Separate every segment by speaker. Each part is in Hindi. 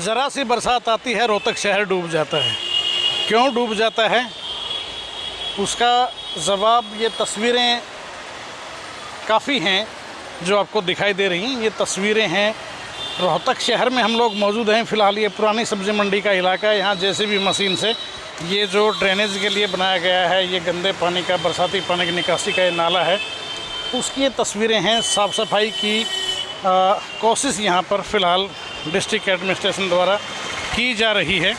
Speaker 1: ज़रा सी बरसात आती है रोहतक शहर डूब जाता है। क्यों डूब जाता है उसका जवाब ये तस्वीरें काफ़ी हैं जो आपको दिखाई दे रही हैं। ये तस्वीरें हैं रोहतक शहर में हम लोग मौजूद हैं। फ़िलहाल ये पुरानी सब्ज़ी मंडी का इलाका है। यहाँ जेसीबी मशीन से ये जो ड्रेनेज के लिए बनाया गया है, ये गंदे पानी का, बरसाती पानी की निकासी का ये नाला है, उसकी ये तस्वीरें हैं। साफ़ सफाई की कोशिश यहाँ पर फ़िलहाल डिस्ट्रिक्ट एडमिनिस्ट्रेशन द्वारा की जा रही है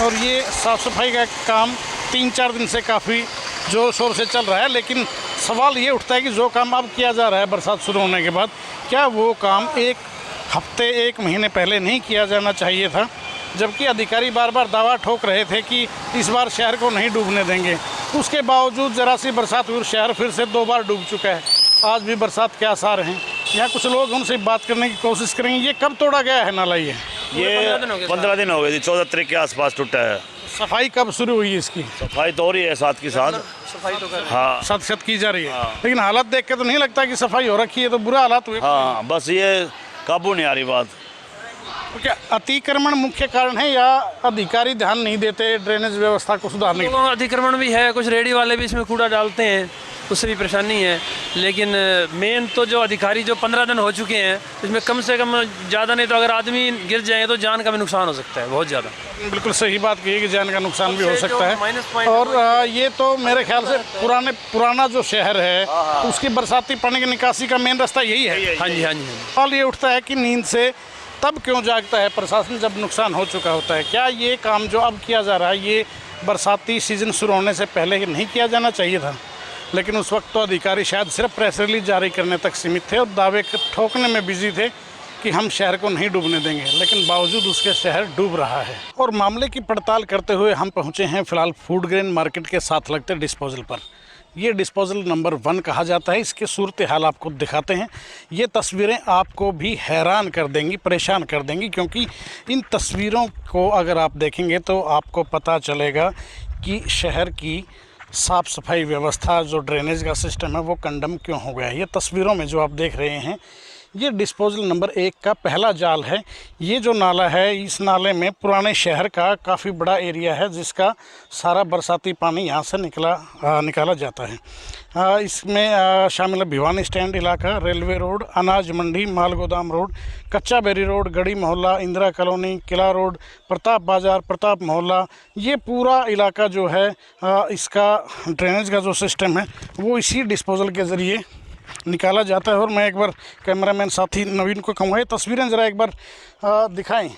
Speaker 1: और ये साफ़ सफाई का काम 3-4 दिन से काफ़ी ज़ोर शोर से चल रहा है। लेकिन सवाल ये उठता है कि जो काम अब किया जा रहा है बरसात शुरू होने के बाद, क्या वो काम 1 हफ्ते 1 महीने पहले नहीं किया जाना चाहिए था? जबकि अधिकारी बार बार दावा ठोक रहे थे कि इस बार शहर को नहीं डूबने देंगे। उसके बावजूद ज़रा सी बरसात हुई, शहर फिर से 2 बार डूब चुका है। आज भी बरसात के आसार हैं। यहाँ कुछ लोग उनसे बात करने की कोशिश करेंगे। ये कब तोड़ा गया है नाला? ये
Speaker 2: 15 दिन हो गए जी। 14 तारीख के आसपास टूटा है।
Speaker 1: सफाई कब शुरू हुई इसकी?
Speaker 2: सफाई तो हो रही है साथ के साथ,
Speaker 3: सफाई तो कर
Speaker 2: हाँ
Speaker 1: सत की जा रही है। लेकिन हालत देख के तो नहीं लगता कि सफाई हो रखी है, तो बुरा हालात हुए।
Speaker 2: हाँ, बस ये काबू नहीं आ रही बात।
Speaker 1: तो क्या अतिक्रमण मुख्य कारण है या अधिकारी ध्यान नहीं देते ड्रेनेज व्यवस्था को सुधारने के?
Speaker 3: अतिक्रमण भी है, कुछ रेडी वाले भी इसमें कूड़ा डालते हैं, उससे भी परेशानी है। लेकिन मेन तो जो अधिकारी जो 15 दिन हो चुके हैं, इसमें कम से कम ज़्यादा नहीं तो अगर आदमी गिर जाए तो जान का भी नुकसान हो सकता है, बहुत ज़्यादा।
Speaker 1: बिल्कुल सही बात कही कि जान का नुकसान भी हो सकता है। और ये तो मेरे ख्याल से पुराना जो शहर है उसकी बरसाती पानी की निकासी का मेन रास्ता यही है।
Speaker 3: हाँ जी, हाँ जी।
Speaker 1: सवाल ये उठता है कि नींद से तब क्यों जागता है प्रशासन जब नुकसान हो चुका होता है? क्या ये काम जो अब किया जा रहा है ये बरसाती सीजन शुरू होने से पहले नहीं किया जाना चाहिए था? लेकिन उस वक्त तो अधिकारी शायद सिर्फ प्रेस रिलीज जारी करने तक सीमित थे और दावे ठोकने में बिजी थे कि हम शहर को नहीं डूबने देंगे, लेकिन बावजूद उसके शहर डूब रहा है। और मामले की पड़ताल करते हुए हम पहुंचे हैं फ़िलहाल फूड ग्रेन मार्केट के साथ लगते डिस्पोजल पर। ये डिस्पोजल नंबर 1 कहा जाता है। इसके सूरत हाल आपको दिखाते हैं। ये तस्वीरें आपको भी हैरान कर देंगी, परेशान कर देंगी, क्योंकि इन तस्वीरों को अगर आप देखेंगे तो आपको पता चलेगा कि शहर की साफ़ सफाई व्यवस्था, जो ड्रेनेज का सिस्टम है, वो कंडम क्यों हो गया है। ये तस्वीरों में जो आप देख रहे हैं ये डिस्पोजल नंबर 1 का पहला जाल है। ये जो नाला है, इस नाले में पुराने शहर का काफ़ी बड़ा एरिया है जिसका सारा बरसाती पानी यहाँ से निकाला जाता है। इसमें शामिल है भिवानी स्टैंड इलाका, रेलवे रोड, अनाज मंडी, माल गोदाम रोड, कच्चा बेरी रोड, गढ़ी मोहल्ला, इंदिरा कॉलोनी, किला रोड, प्रताप बाज़ार, प्रताप मोहल्ला। ये पूरा इलाका जो है इसका ड्रेनेज का जो सिस्टम है वो इसी डिस्पोजल के ज़रिए निकाला जाता है। और मैं एक बार कैमरामैन साथी नवीन को कहूँगा ये तस्वीरें ज़रा एक बार दिखाएं।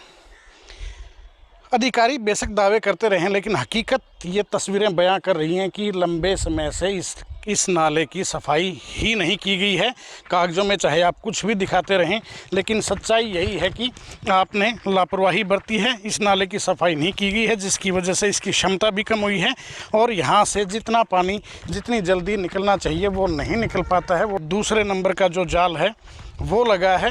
Speaker 1: अधिकारी बेशक दावे करते रहे, लेकिन हकीकत ये तस्वीरें बयां कर रही हैं कि लंबे समय से इस नाले की सफाई ही नहीं की गई है। कागज़ों में चाहे आप कुछ भी दिखाते रहें, लेकिन सच्चाई यही है कि आपने लापरवाही बरती है। इस नाले की सफाई नहीं की गई है, जिसकी वजह से इसकी क्षमता भी कम हुई है और यहाँ से जितना पानी जितनी जल्दी निकलना चाहिए वो नहीं निकल पाता है। वो दूसरे नंबर का जो जाल है वो लगा है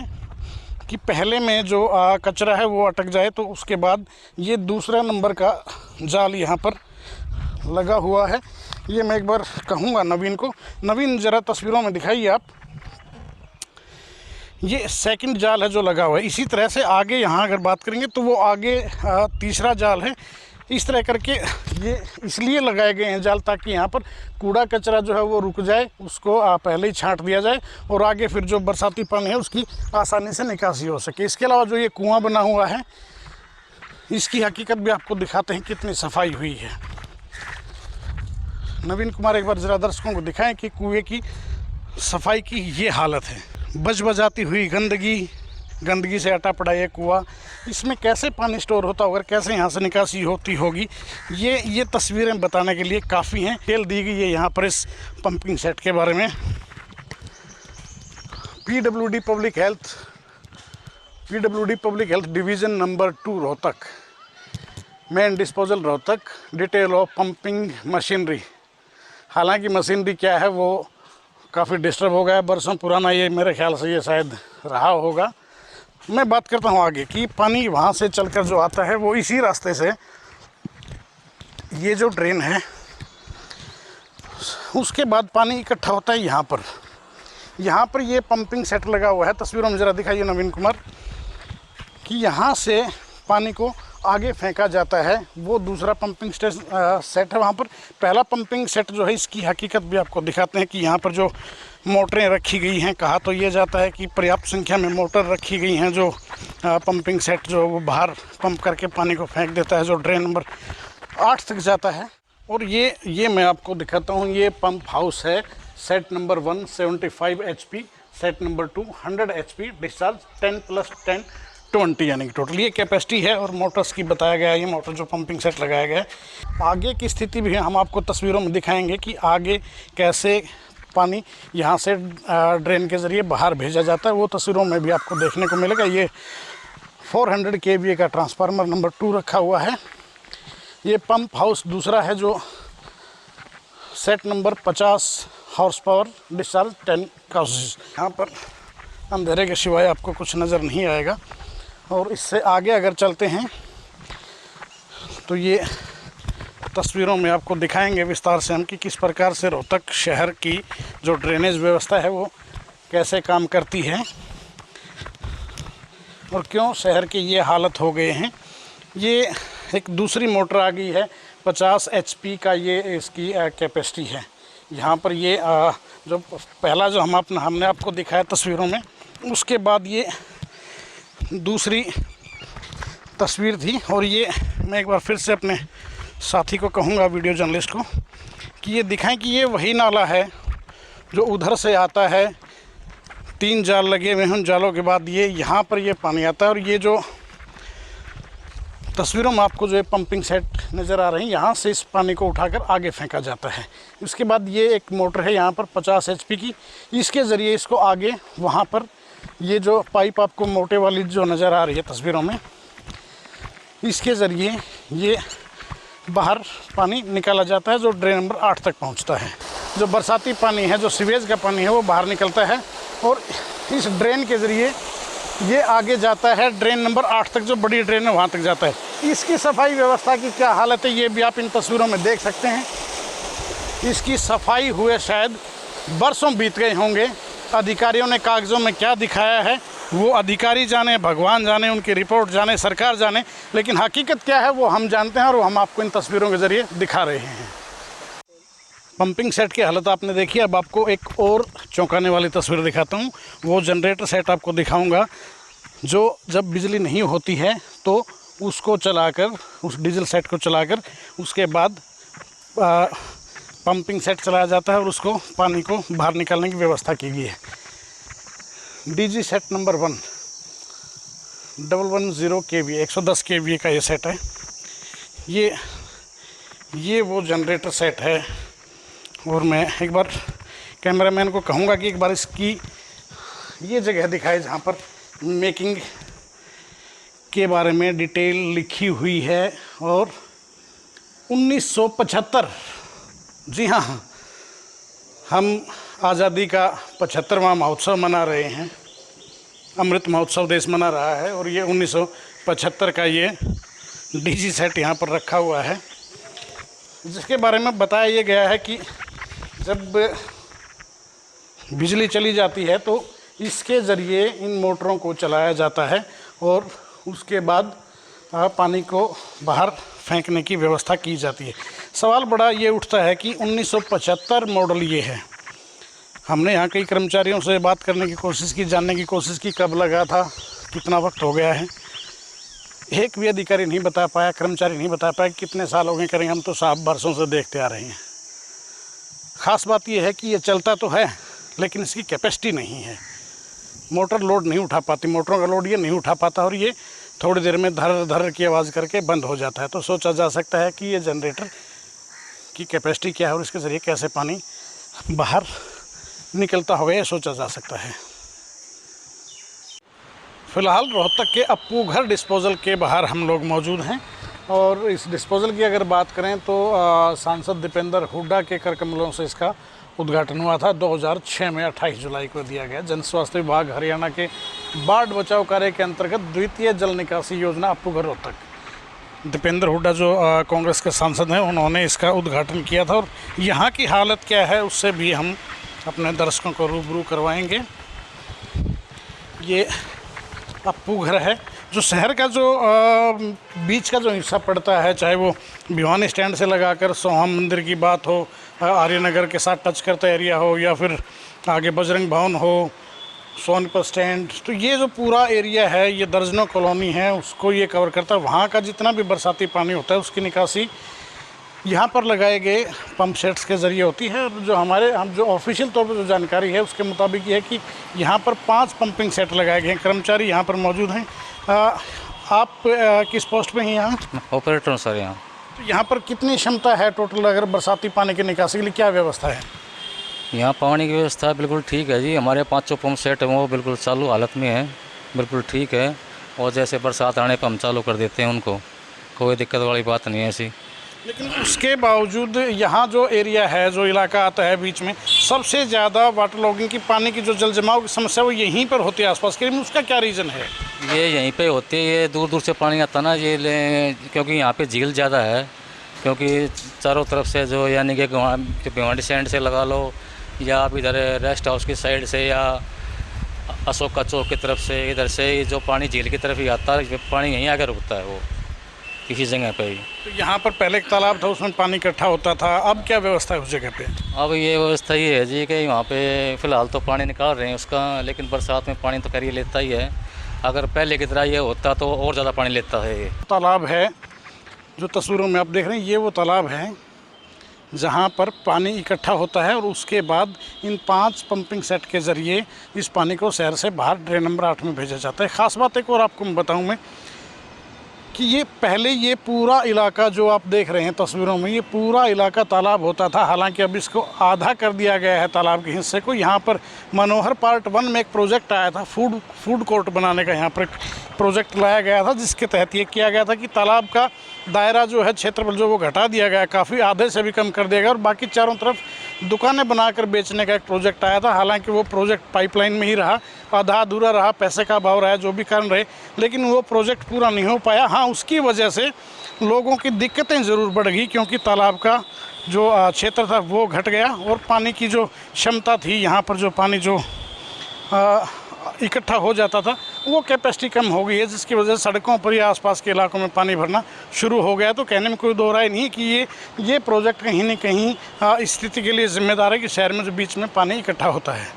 Speaker 1: कि पहले में जो कचरा है वो अटक जाए, तो उसके बाद ये दूसरा नंबर का जाल यहाँ पर लगा हुआ है। ये मैं एक बार कहूँगा नवीन को। नवीन ज़रा तस्वीरों में दिखाइए आप। ये सेकंड जाल है जो लगा हुआ है। इसी तरह से आगे यहाँ अगर बात करेंगे तो वो आगे तीसरा जाल है। इस तरह करके ये इसलिए लगाए गए हैं जाल ताकि यहाँ पर कूड़ा कचरा जो है वो रुक जाए, उसको पहले ही छांट दिया जाए और आगे फिर जो बरसाती पानी है उसकी आसानी से निकासी हो सके। इसके अलावा जो ये कुआं बना हुआ है इसकी हकीकत भी आपको दिखाते हैं कितनी सफाई हुई है। नवीन कुमार एक बार ज़रा दर्शकों को दिखाएं कि कुएं की सफाई की ये हालत है। बजाती हुई गंदगी से अटा पड़ा ये कुआं, इसमें कैसे पानी स्टोर होता होगा, कैसे यहाँ से निकासी होती होगी, ये तस्वीरें बताने के लिए काफ़ी हैं। डिटेल दी गई है यहाँ पर इस पंपिंग सेट के बारे में। PWD public health division number 2 Rohtak, main disposal Rohtak, detail of pumping machinery. हालांकि मशीनरी क्या है वो काफ़ी डिस्टर्ब हो गया है, बरसों पुराना ये मेरे ख्याल से ये शायद रहा होगा। मैं बात करता हूँ आगे कि पानी वहाँ से चलकर जो आता है वो इसी रास्ते से, ये जो ड्रेन है उसके बाद पानी इकट्ठा होता है यहाँ पर ये पंपिंग सेट लगा हुआ है। तस्वीरों में ज़रा दिखाइए नवीन कुमार कि यहाँ से पानी को आगे फेंका जाता है, वो दूसरा पंपिंग सेट है वहाँ पर। पहला पंपिंग सेट जो है, इसकी हकीकत भी आपको दिखाते हैं कि यहाँ पर जो मोटरें रखी गई हैं, कहा तो ये जाता है कि पर्याप्त संख्या में मोटर रखी गई हैं जो पंपिंग सेट जो वो बाहर पंप करके पानी को फेंक देता है, जो ड्रेन नंबर 8 तक जाता है। और ये मैं आपको दिखाता हूँ, ये पंप हाउस है। Set number 1 75 HP, set number 2 100 HP, discharge 10 + 10 20, यानी कि टोटल ये कैपेसिटी है। और मोटर्स की बताया गया है, ये मोटर जो पंपिंग सेट लगाया गया है। आगे की स्थिति भी हम आपको तस्वीरों में दिखाएंगे कि आगे कैसे पानी यहाँ से ड्रेन के ज़रिए बाहर भेजा जाता है, वो तस्वीरों में भी आपको देखने को मिलेगा। ये 400 kVA का ट्रांसफार्मर नंबर 2 रखा हुआ है। ये पंप हाउस दूसरा है जो set number 50 horse power, discharge 10 काउसेस। यहाँ पर अंधेरे के सिवाय आपको कुछ नज़र नहीं आएगा। और इससे आगे अगर चलते हैं तो ये तस्वीरों में आपको दिखाएंगे विस्तार से हम कि किस प्रकार से रोहतक शहर की जो ड्रेनेज व्यवस्था है वो कैसे काम करती है और क्यों शहर के ये हालत हो गए हैं। ये एक दूसरी मोटर आ गई है, 50 HP का ये इसकी कैपेसिटी है। यहाँ पर ये जो पहला जो हमने आपको दिखाया तस्वीरों में, उसके बाद ये दूसरी तस्वीर थी। और ये मैं एक बार फिर से अपने साथी को कहूँगा, वीडियो जर्नलिस्ट को, कि ये दिखाएं कि ये वही नाला है जो उधर से आता है। 3 जाल लगे हुए हैं, उन जालों के बाद ये यहाँ पर ये पानी आता है। और ये जो तस्वीरों में आपको जो पंपिंग सेट नज़र आ रहे हैं, यहाँ से इस पानी को उठाकर आगे फेंका जाता है। उसके बाद ये एक मोटर है यहाँ पर 50 HP की, इसके ज़रिए इसको आगे वहाँ पर ये जो पाइप आपको मोटे वाली जो नज़र आ रही है तस्वीरों में, इसके ज़रिए ये बाहर पानी निकाला जाता है जो ड्रेन नंबर 8 तक पहुंचता है। जो बरसाती पानी है, जो सीवेज का पानी है, वो बाहर निकलता है और इस ड्रेन के ज़रिए ये आगे जाता है ड्रेन नंबर 8 तक, जो बड़ी ड्रेन है वहाँ तक जाता है। इसकी सफाई व्यवस्था की क्या हालत है ये भी आप इन तस्वीरों में देख सकते हैं। इसकी सफाई हुए शायद बरसों बीत गए होंगे। अधिकारियों ने कागज़ों में क्या दिखाया है वो अधिकारी जाने, भगवान जाने, उनकी रिपोर्ट जाने, सरकार जाने, लेकिन हकीकत क्या है वो हम जानते हैं और वो हम आपको इन तस्वीरों के ज़रिए दिखा रहे हैं। पंपिंग सेट की हालत आपने देखी। अब आपको एक और चौंकाने वाली तस्वीर दिखाता हूँ। वो जनरेटर सेट आपको दिखाऊंगा जो जब बिजली नहीं होती है तो उसको चलाकर, उस डीजल सेट को चलाकर उसके बाद पंपिंग सेट चलाया जाता है और उसको पानी को बाहर निकालने की व्यवस्था की गई है। DG set number 1 110 kVA 110 kVA का ये सेट है। ये वो जनरेटर सेट है। और मैं एक बार कैमरामैन को कहूँगा कि एक बार इसकी ये जगह दिखाए जहाँ पर मेकिंग के बारे में डिटेल लिखी हुई है। और 1975, जी हाँ, हम आज़ादी का 75वां महोत्सव मना रहे हैं। अमृत महोत्सव देश मना रहा है और ये 1975 का ये DG सेट यहाँ पर रखा हुआ है, जिसके बारे में बताया ये गया है कि जब बिजली चली जाती है तो इसके ज़रिए इन मोटरों को चलाया जाता है और उसके बाद पानी को बाहर फेंकने की व्यवस्था की जाती है। सवाल बड़ा ये उठता है कि 1975 मॉडल ये है। हमने यहाँ कई कर्मचारियों से बात करने की कोशिश की, जानने की कोशिश की कब लगा था, कितना वक्त हो गया है। एक भी अधिकारी नहीं बता पाया, कर्मचारी नहीं बता पाया कितने साल हो गए करेंगे। हम तो साहब बरसों से देखते आ रहे हैं। ख़ास बात यह है कि ये चलता तो है लेकिन इसकी कैपेसिटी नहीं है। मोटर लोड नहीं उठा पाती, मोटरों का लोड ये नहीं उठा पाता और ये थोड़ी देर में धर धर की आवाज़ करके बंद हो जाता है। तो सोचा जा सकता है कि ये जनरेटर की कैपेसिटी क्या है और इसके ज़रिए कैसे पानी बाहर निकलता होगा, ये सोचा जा सकता है। फ़िलहाल रोहतक के अप्पू घर डिस्पोज़ल के बाहर हम लोग मौजूद हैं और इस डिस्पोज़ल की अगर बात करें तो सांसद दीपेंद्र हुड्डा के कर कमलों से इसका उद्घाटन हुआ था 2006 में 28 जुलाई को दिया गया। जन स्वास्थ्य विभाग हरियाणा के बाढ़ बचाव कार्य के अंतर्गत द्वितीय जल निकासी योजना अप्पू घर रोहतक। दीपेंद्र हुड्डा जो कांग्रेस के सांसद हैं, उन्होंने इसका उद्घाटन किया था और यहाँ की हालत क्या है उससे भी हम अपने दर्शकों को रूबरू करवाएंगे। ये अप्पू घर है जो शहर का जो बीच का जो हिस्सा पड़ता है, चाहे वो भिवानी स्टैंड से लगाकर सोहम मंदिर की बात हो, आर्यनगर के साथ टच करता एरिया हो, या फिर आगे बजरंग भवन हो, सोनीपत स्टैंड, तो ये जो पूरा एरिया है ये दर्जनों कॉलोनी है उसको ये कवर करता है। वहाँ का जितना भी बरसाती पानी होता है उसकी निकासी यहाँ पर लगाए गए पंप सेट्स के ज़रिए होती है। और जो हम जो ऑफिशियल तौर पर जो जानकारी है उसके मुताबिक ये है कि यहाँ पर 5 पंपिंग सेट लगाए गए हैं। कर्मचारी यहाँ पर मौजूद हैं। आप किस पोस्ट पे हैं यहाँ?
Speaker 4: ऑपरेटर हूँ सर यहाँ।
Speaker 1: तो यहाँ पर कितनी क्षमता है टोटल, अगर बरसाती पानी की निकासी के लिए क्या व्यवस्था है?
Speaker 4: यहाँ पानी की व्यवस्था बिल्कुल ठीक है जी। हमारे 5 पंप सेट हैं वो बिल्कुल चालू हालत में है, बिल्कुल ठीक है। और जैसे बरसात आने पर हम चालू कर देते हैं उनको, कोई दिक्कत वाली बात नहीं है ऐसी।
Speaker 1: लेकिन उसके बावजूद यहाँ जो एरिया है, जो इलाका आता है बीच में, सबसे ज़्यादा वाटर लॉगिंग की, पानी की जो जल जमाव की समस्या वो यहीं पर होती है आसपास के। उसका क्या रीज़न है?
Speaker 4: ये यहीं पे होती है, ये दूर दूर से पानी आता ना ये क्योंकि यहाँ पे झील ज़्यादा है। क्योंकि चारों तरफ से जो यानी कि भिवानी स्टैंड से लगा लो, या आप इधर रेस्ट हाउस की साइड से, या अशोका चौक की तरफ से, इधर से जो पानी झील की तरफ ही आता है, पानी यहीं आकर रुकता है वो किसी जगह पे ही।
Speaker 1: तो यहाँ पर पहले एक तालाब था, उसमें पानी इकट्ठा होता था, अब क्या व्यवस्था है उस जगह पे?
Speaker 4: अब ये व्यवस्था ये है जी कि वहाँ पे फ़िलहाल तो पानी निकाल रहे हैं उसका, लेकिन बरसात में पानी तो करिए लेता ही है। अगर पहले की तरह ये होता तो और ज़्यादा पानी लेता है। ये
Speaker 1: तालाब है जो तस्वीरों में आप देख रहे हैं, ये वो तालाब है जहाँ पर पानी इकट्ठा होता है और उसके बाद इन 5 पंपिंग सेट के ज़रिए इस पानी को शहर से बाहर ड्रेन नंबर 8 में भेजा जाता है। ख़ास बात एक और आपको मैं बताऊँ मैं कि ये पहले ये पूरा इलाका जो आप देख रहे हैं तस्वीरों में, ये पूरा इलाका तालाब होता था। हालांकि अब इसको आधा कर दिया गया है तालाब के हिस्से को। यहाँ पर मनोहर पार्ट 1 में एक प्रोजेक्ट आया था, फूड कोर्ट बनाने का यहाँ पर प्रोजेक्ट लाया गया था, जिसके तहत ये किया गया था कि तालाब का दायरा जो है, क्षेत्रफल जो वो घटा दिया गया, काफ़ी आधे से भी कम कर दिया गया, और बाकी चारों तरफ दुकानें बनाकर बेचने का एक प्रोजेक्ट आया था। हालांकि वो प्रोजेक्ट पाइपलाइन में ही रहा, आधा अधूरा रहा, पैसे का अभाव रहा, जो भी कारण रहे, लेकिन वो प्रोजेक्ट पूरा नहीं हो पाया। हाँ, उसकी वजह से लोगों की दिक्कतें ज़रूर बढ़ गई, क्योंकि तालाब का जो क्षेत्र था वो घट गया और पानी की जो क्षमता थी, यहाँ पर जो पानी जो इकट्ठा हो जाता था वो कैपेसिटी कम हो गई है, जिसकी वजह से सड़कों पर या आसपास के इलाकों में पानी भरना शुरू हो गया। तो कहने में कोई दो राय नहीं है कि ये प्रोजेक्ट कहीं न कहीं स्थिति के लिए जिम्मेदार है कि शहर में जो बीच में पानी इकट्ठा होता है।